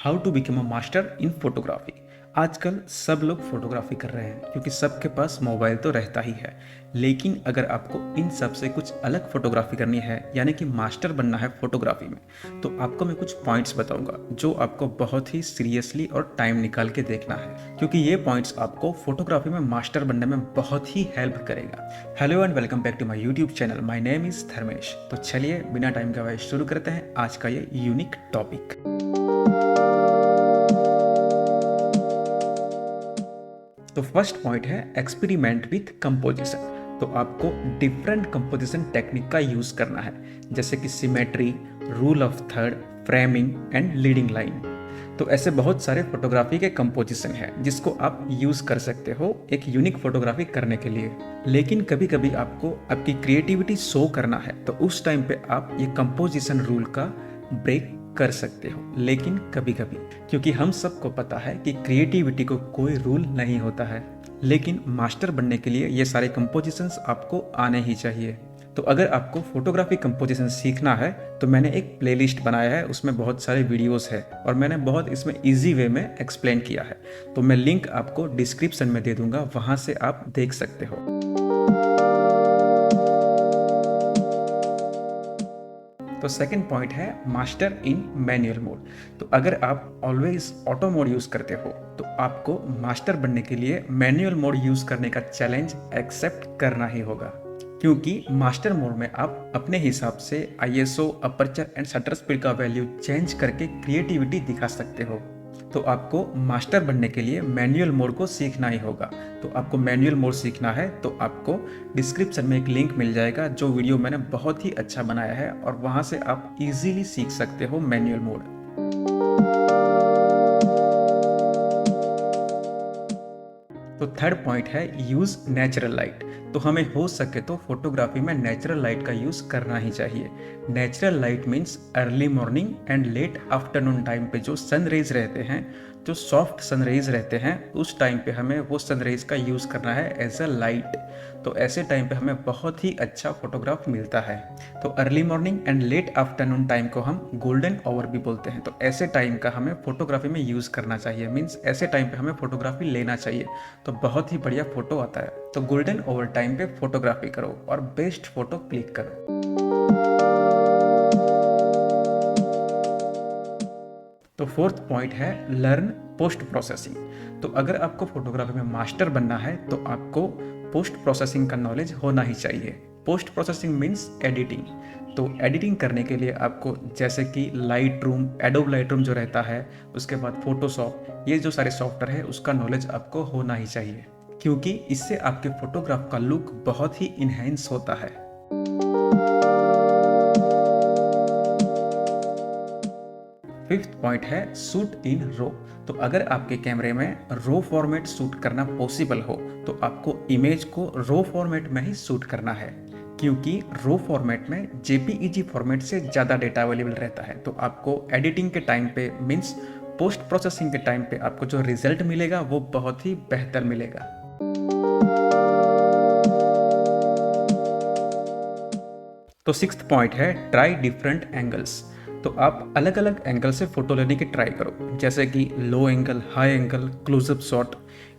How to become a master in photography. आजकल सब लोग फोटोग्राफी कर रहे हैं क्योंकि सबके पास मोबाइल तो रहता ही है। लेकिन अगर आपको इन सब से कुछ अलग फोटोग्राफी करनी है यानी कि मास्टर बनना है फोटोग्राफी में, तो आपको मैं कुछ पॉइंट्स बताऊंगा जो आपको बहुत ही सीरियसली और टाइम निकाल के देखना है, क्योंकि ये पॉइंट्स आपको फोटोग्राफी में मास्टर बनने में बहुत ही हेल्प करेगा। Hello and welcome back to my YouTube channel. My name is Dharmesh. तो चलिए बिना टाइम का वेस्ट शुरू करते हैं आज का ये यूनिक टॉपिक। तो फर्स्ट पॉइंट है एक्सपेरिमेंट विथ कंपोजिशन। तो आपको डिफरेंट कंपोजिशन टेक्निक का यूज करना है, जैसे कि symmetry, rule of third, framing and leading line. तो ऐसे बहुत सारे फोटोग्राफी के कंपोजिशन है जिसको आप यूज कर सकते हो एक यूनिक फोटोग्राफी करने के लिए। लेकिन कभी कभी आपको आपकी क्रिएटिविटी शो करना है, तो उस टाइम पे आप ये कंपोजिशन रूल का ब्रेक कर सकते हो। लेकिन कभी कभी, क्योंकि हम सबको पता है कि क्रिएटिविटी को कोई रूल नहीं होता है, लेकिन मास्टर बनने के लिए ये सारे कंपोजिशंस आपको आने ही चाहिए। तो अगर आपको फोटोग्राफी कंपोजिशन सीखना है तो मैंने एक प्लेलिस्ट बनाया है, उसमें बहुत सारे वीडियोस है और मैंने बहुत इसमें इजी वे में एक्सप्लेन किया है। तो मैं लिंक आपको डिस्क्रिप्शन में दे दूंगा, वहां से आप देख सकते हो। तो सेकंड पॉइंट है मास्टर इन मैनुअल मोड। तो अगर आप ऑलवेज ऑटो मोड यूज करते हो तो आपको मास्टर बनने के लिए मैनुअल मोड यूज करने का चैलेंज एक्सेप्ट करना ही होगा, क्योंकि मास्टर मोड में आप अपने हिसाब से ISO, aperture and shutter speed का वैल्यू चेंज करके क्रिएटिविटी दिखा सकते हो। तो आपको मास्टर बनने के लिए मैनुअल मोड को सीखना ही होगा। तो आपको मैनुअल मोड सीखना है तो आपको डिस्क्रिप्शन में एक लिंक मिल जाएगा, जो वीडियो मैंने बहुत ही अच्छा बनाया है और वहां से आप इजीली सीख सकते हो मैनुअल मोड। तो थर्ड पॉइंट है यूज नेचुरल लाइट। तो हमें हो सके तो फोटोग्राफी में नेचुरल लाइट का यूज करना ही चाहिए। Natural light means early morning and let afternoon time पे जो सन रेज रहते हैं, जो सॉफ्ट सन रेज रहते हैं, उस टाइम पे हमें वो सन रेज का यूज करना है एज अ लाइट। तो ऐसे टाइम पे हमें बहुत ही अच्छा फोटोग्राफ मिलता है। तो early morning and let afternoon time को हम गोल्डन आवर भी बोलते हैं। तो ऐसे टाइम का हमें फोटोग्राफी में यूज करना चाहिए, मीन्स ऐसे टाइम पे हमें फोटोग्राफी लेना चाहिए, तो बहुत ही बढ़िया फोटो आता है। तो गोल्डन ओवर टाइम पे फोटोग्राफी करो और बेस्ट फोटो क्लिक करो। तो फोर्थ पॉइंट है लर्न पोस्ट प्रोसेसिंग। तो अगर आपको फोटोग्राफी में मास्टर बनना है तो आपको पोस्ट प्रोसेसिंग का नॉलेज होना ही चाहिए। Post processing means editing. तो एडिटिंग करने के लिए आपको जैसे कि light room, adobe light room जो रहता है, उसके बाद फोटोशॉप, ये जो सारे सॉफ्टवेयर है उसका नॉलेज आपको होना ही चाहिए, क्योंकि इससे आपके फोटोग्राफ का लुक बहुत ही इनहेंस होता है। फिफ्थ पॉइंट है शूट इन रो। तो अगर आपके कैमरे में रो फॉर्मेट शूट करना पॉसिबल हो तो आपको इमेज को रो फॉर्मेट में ही शूट करना है, क्योंकि रो फॉर्मेट में जेपीईजी फॉर्मेट से ज़्यादा डेटा अवेलेबल रहता है। तो आपको एडिटिंग के टाइम पे, मीन्स पोस्ट प्रोसेसिंग के टाइम पे, आपको जो रिजल्ट मिलेगा वो बहुत ही बेहतर मिलेगा। तो सिक्स्थ पॉइंट है ट्राई डिफरेंट एंगल्स। तो आप अलग अलग एंगल से फोटो लेने की ट्राई करो, जैसे कि low angle, high angle, closeup shot.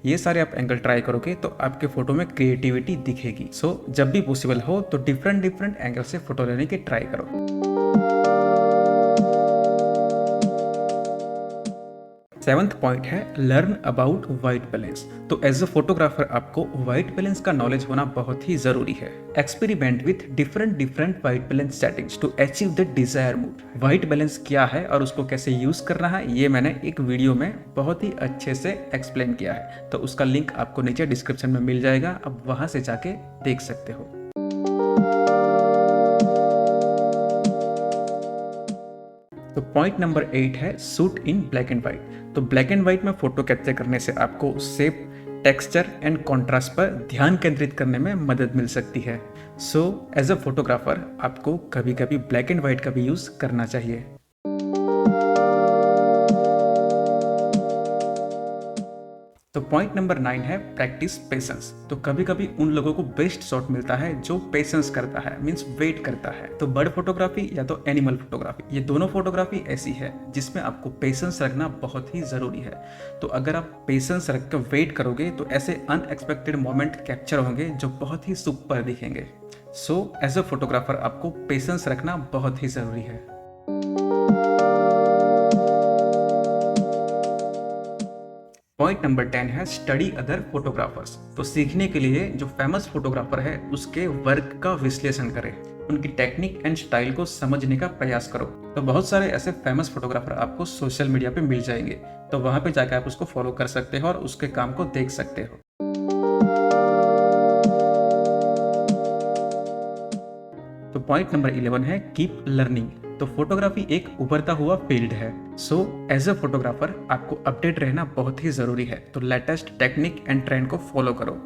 ये सारे आप एंगल ट्राई करोगे तो आपके फोटो में क्रिएटिविटी दिखेगी। सो जब भी पॉसिबल हो तो डिफरेंट डिफरेंट एंगल से फोटो लेने की ट्राई करो। सेवंथ पॉइंट है लर्न अबाउट वाइट बैलेंस। तो एज अ फोटोग्राफर आपको वाइट बैलेंस का नॉलेज होना बहुत ही जरूरी है। Experiment with different different white balance settings to achieve the desire mood. White balance क्या है और उसको कैसे यूज करना है, ये मैंने एक वीडियो में बहुत ही अच्छे से एक्सप्लेन किया है, तो उसका लिंक आपको नीचे डिस्क्रिप्शन में मिल जाएगा, आप वहां से जाके देख सकते हो। तो पॉइंट नंबर 8 है shoot in black and white. तो ब्लैक एंड व्हाइट में फोटो कैप्चर करने से आपको शेप, टेक्सचर एंड कॉन्ट्रास्ट पर ध्यान केंद्रित करने में मदद मिल सकती है। सो एज अ फोटोग्राफर आपको कभी कभी ब्लैक एंड व्हाइट का भी यूज करना चाहिए। तो पॉइंट नंबर 9 है प्रैक्टिस पेशेंस। तो कभी कभी उन लोगों को बेस्ट शॉट मिलता है जो पेशेंस करता है, मीन्स वेट करता है। तो बर्ड फोटोग्राफी या तो एनिमल फोटोग्राफी, ये दोनों फोटोग्राफी ऐसी है जिसमें आपको पेशेंस रखना बहुत ही जरूरी है। तो अगर आप पेशेंस रख कर वेट करोगे तो ऐसे अनएक्सपेक्टेड मोमेंट कैप्चर होंगे जो बहुत ही सुपर दिखेंगे। सो एज अ फोटोग्राफर आपको पेशेंस रखना बहुत ही जरूरी है। पॉइंट नंबर 10 है स्टडी अदर फोटोग्राफर्स। तो सीखने के लिए जो फेमस फोटोग्राफर है उसके वर्क का विश्लेषण करें, उनकी टेक्निक एंड स्टाइल को समझने का प्रयास करो। तो बहुत सारे ऐसे फेमस फोटोग्राफर आपको सोशल मीडिया पे मिल जाएंगे, तो वहां पे जाकर आप उसको फॉलो कर सकते हो और उसके काम को देख सकते हो। तो पॉइंट नंबर 11 है कीप लर्निंग। तो फोटोग्राफी एक उभरता हुआ फील्ड है, सो एज अ फोटोग्राफर आपको अपडेट रहना बहुत ही जरूरी है। तो लेटेस्ट टेक्निक एंड ट्रेंड को फॉलो करो।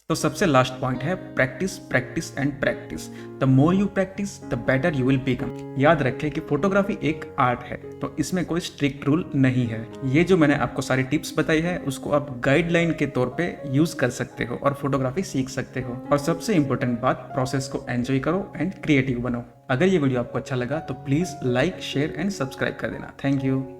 तो सबसे लास्ट पॉइंट है practice practice and practice. The more you practice the better you will become. याद रखें कि फोटोग्राफी एक आर्ट है, तो इसमें कोई स्ट्रिक्ट रूल नहीं है। ये जो मैंने आपको सारी टिप्स बताई है उसको आप गाइडलाइन के तौर पे यूज कर सकते हो और फोटोग्राफी सीख सकते हो। और सबसे इंपॉर्टेंट बात, प्रोसेस को एंजॉय करो एंड क्रिएटिव बनो। अगर ये वीडियो आपको अच्छा लगा तो please like, share and subscribe कर देना। Thank you.